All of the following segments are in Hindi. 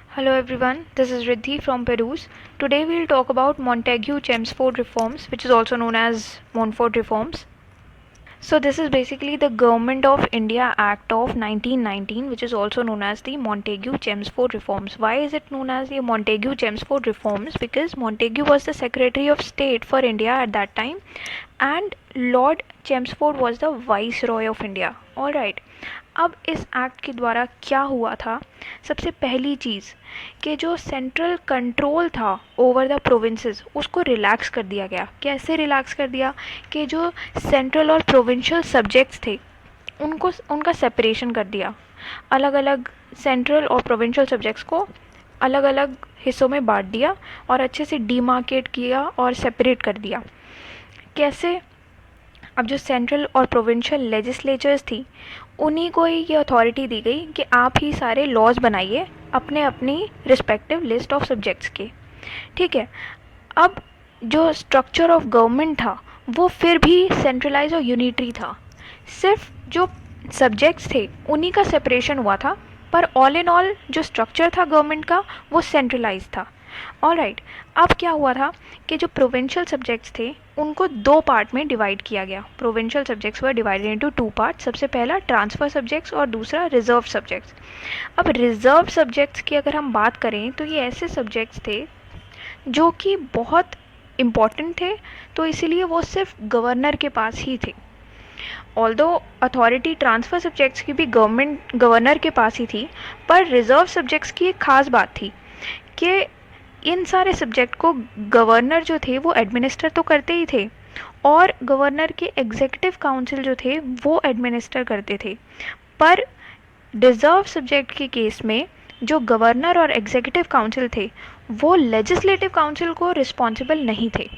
Hello everyone, this is Riddhi from Perus. Today we'll talk about Montagu-Chelmsford reforms, which is also known as Montfort reforms. So this is basically the Government of India Act of 1919, which is also known as the Montagu-Chelmsford reforms. Why is it known as the Montagu-Chelmsford reforms? Because Montagu was the Secretary of State for India at that time and Lord Chelmsford was the Viceroy of India. Alright. अब इस एक्ट के द्वारा क्या हुआ था, सबसे पहली चीज़ कि जो सेंट्रल कंट्रोल था ओवर द प्रोविंसेस उसको रिलैक्स कर दिया गया। कैसे रिलैक्स कर दिया कि जो सेंट्रल और प्रोविंशियल सब्जेक्ट्स थे उनको उनका सेपरेशन कर दिया। अलग अलग सेंट्रल और प्रोविंशियल सब्जेक्ट्स को अलग अलग हिस्सों में बांट दिया और अच्छे से डीमार्केट किया और सेपरेट कर दिया। कैसे? अब जो सेंट्रल और प्रोविंशियल लेजिस्लेचर्स थी उन्हीं को ही ये अथॉरिटी दी गई कि आप ही सारे लॉज बनाइए अपने अपनी रिस्पेक्टिव लिस्ट ऑफ सब्जेक्ट्स के। ठीक है। अब जो स्ट्रक्चर ऑफ गवर्नमेंट था वो फिर भी सेंट्रलाइज और यूनिटरी था। सिर्फ जो सब्जेक्ट्स थे उन्हीं का सेपरेशन हुआ था, पर ऑल इन ऑल जो स्ट्रक्चर था गवर्नमेंट का वो सेंट्रलाइज था। ऑलराइट। अब क्या हुआ था कि जो प्रोविंशियल सब्जेक्ट्स थे उनको दो पार्ट में डिवाइड किया गया। Provincial subjects were divided into two part. सबसे पहला ट्रांसफ़र सब्जेक्ट्स और दूसरा रिजर्व सब्जेक्ट्स। अब रिजर्व सब्जेक्ट्स की अगर हम बात करें तो ये ऐसे सब्जेक्ट्स थे जो कि बहुत इम्पॉर्टेंट थे, तो इसीलिए वो सिर्फ गवर्नर के पास ही थे। ऑल्दो अथॉरिटी ट्रांसफ़र सब्जेक्ट्स की भी गवर्नर के पास ही थी, पर रिजर्व सब्जेक्ट्स की एक ख़ास बात थी कि इन सारे सब्जेक्ट को गवर्नर जो थे वो एडमिनिस्टर तो करते ही थे और गवर्नर के एग्जीक्यूटिव काउंसिल जो थे वो एडमिनिस्टर करते थे। पर रिजर्व सब्जेक्ट के केस में जो गवर्नर और एग्जीक्यूटिव काउंसिल थे वो लेजिस्लेटिव काउंसिल को रिस्पॉन्सिबल नहीं थे।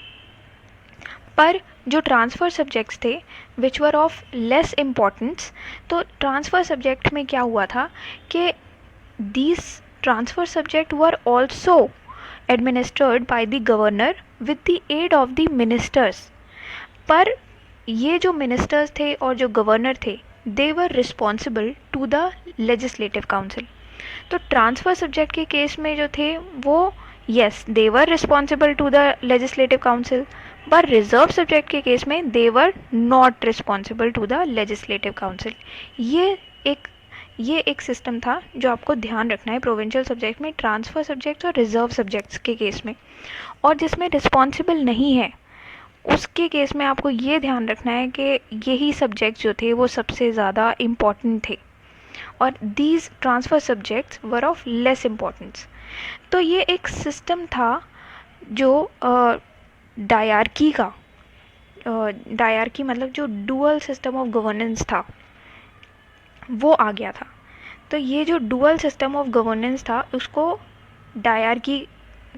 पर जो ट्रांसफ़र सब्जेक्ट्स थे विच वर ऑफ लेस इम्पोर्टेंस, तो ट्रांसफ़र सब्जेक्ट में क्या हुआ था कि these transfer subject were also administered by the governor with the aid of the ministers। पर ये जो मिनिस्टर्स थे और जो गवर्नर थे they were responsible to the legislative council. तो ट्रांसफ़र सब्जेक्ट के केस में जो थे वो yes they were responsible to the legislative council, पर रिजर्व सब्जेक्ट के केस में they were not responsible to the legislative council. ये एक सिस्टम था जो आपको ध्यान रखना है प्रोविंशियल सब्जेक्ट में, ट्रांसफ़र सब्जेक्ट्स और रिजर्व सब्जेक्ट्स के केस में। और जिसमें रिस्पॉन्सिबल नहीं है उसके केस में आपको ये ध्यान रखना है कि यही सब्जेक्ट्स जो थे वो सबसे ज़्यादा इम्पॉर्टेंट थे और these transfer subjects were of less importance. तो ये एक सिस्टम था जो डायरकी का डायरकी मतलब जो डुअल सिस्टम ऑफ गवर्नेंस था वो आ गया था। तो ये जो डुअल सिस्टम ऑफ गवर्नेंस था उसको डायरकी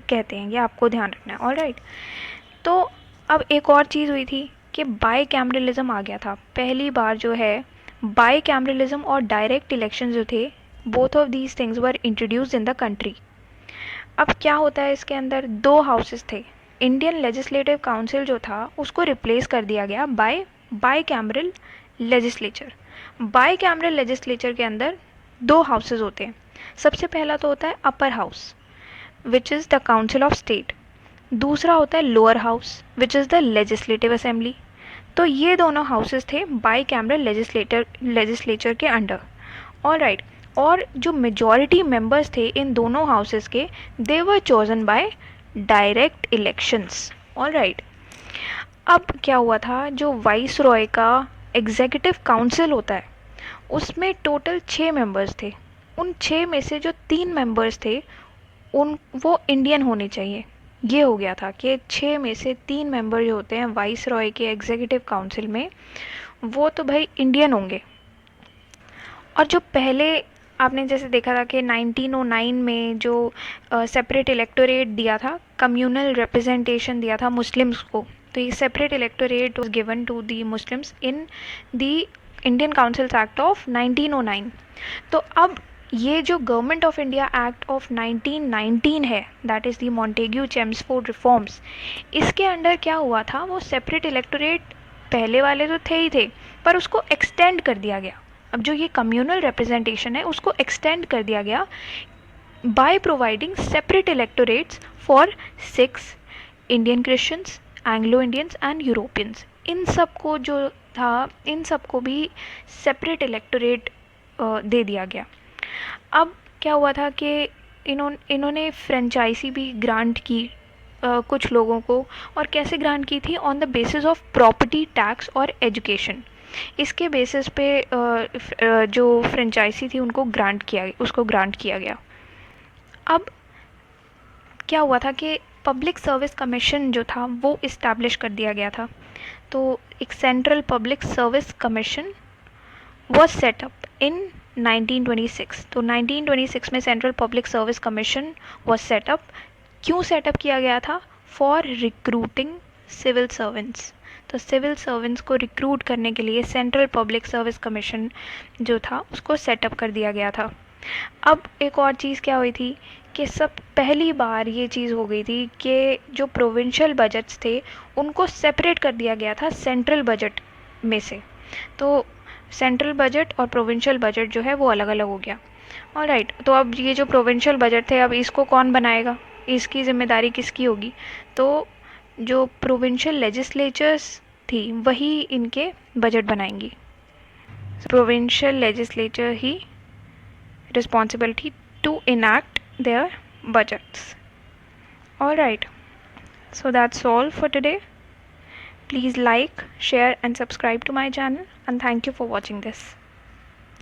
कहते हैं, ये आपको ध्यान रखना है। ऑलराइट। तो अब एक और चीज़ हुई थी कि बाई कैमरलिज्म आ गया था। पहली बार जो है बाई कैमरलिज्म और डायरेक्ट इलेक्शन जो थे both of these things were introduced in the country. अब क्या होता है इसके अंदर दो हाउसेस थे। इंडियन लेजिस्लेटिव काउंसिल जो था उसको रिप्लेस कर दिया गया by cameral legislature. By cameral legislature के अंदर दो हाउसेस होते हैं। सबसे पहला तो होता है upper house which is the council of state, दूसरा होता है lower house which is the legislative assembly. तो ये दोनों हाउसेस थे बाई कैमरल लेजिस्लेचर के अंडर। ऑलराइट। और जो मेजॉरिटी मेंबर्स थे इन दोनों हाउसेस के they were chosen by direct elections. Alright. अब क्या हुआ था, जो वाइस रॉय का एग्जीक्यूटिव काउंसिल होता है उसमें टोटल 6 मेंबर्स थे। उन 6 में से जो 3 मेंबर्स थे उन वो इंडियन होने चाहिए। ये हो गया था कि 6 में से 3 मेंबर जो होते हैं वाइस रॉय के एग्जीक्यूटिव काउंसिल में वो तो भाई इंडियन होंगे। और जो पहले आपने जैसे देखा था कि 1909 में जो सेपरेट इलेक्टोरेट दिया था, कम्युनल रिप्रेजेंटेशन दिया था मुस्लिम्स को, तो ये separate electorate was given to the Muslims in the Indian councils act of 1909। तो अब ये जो government of India act of 1919 है that is the Montagu Chelmsford reforms, इसके अंडर क्या हुआ था, वो सेपरेट इलेक्टोरेट पहले वाले तो थे ही थे पर उसको एक्सटेंड कर दिया गया। अब जो ये कम्युनल रिप्रेजेंटेशन है उसको एक्सटेंड कर दिया गया by providing separate electorates for Sikhs, Indian Christians, Anglo Indians and Europeans. इन सबको जो था, इन सबको भी सेपरेट इलेक्टोरेट दे दिया गया. अब क्या हुआ था कि इन्होंने फ्रेंचाइजी भी ग्रांट की कुछ लोगों को. और कैसे ग्रांट की थी? On the basis of property tax और एजुकेशन. इसके बेसिस पे जो फ्रेंचाइजी थी उसको ग्रांट किया गया. अब क्या हुआ था कि पब्लिक सर्विस कमीशन जो था वो इस्टेब्लिश कर दिया गया था. तो एक central public service commission was set up in 1926. तो 1926 में central public service commission was set up. क्यों सेटअप किया गया था? For recruiting civil servants. तो सिविल सर्वेंट्स को रिक्रूट करने के लिए सेंट्रल पब्लिक सर्विस कमीशन जो था उसको सेटअप कर दिया गया था. अब एक और चीज़ क्या हुई थी कि सब पहली बार ये चीज़ हो गई थी कि जो प्रोविंशियल बजट्स थे उनको सेपरेट कर दिया गया था सेंट्रल बजट में से. तो सेंट्रल बजट और प्रोविंशियल बजट जो है वो अलग अलग हो गया. ऑलराइट, तो अब ये जो प्रोविंशियल बजट थे अब इसको कौन बनाएगा, इसकी जिम्मेदारी किसकी होगी? तो जो प्रोविंशियल लेजिस्लेचर्स थी वही इनके बजट बनाएंगी. Provincial legislature he responsibility to enact their budgets. Alright, so that's all for today. Please like, share and subscribe to my channel, and thank you for watching this.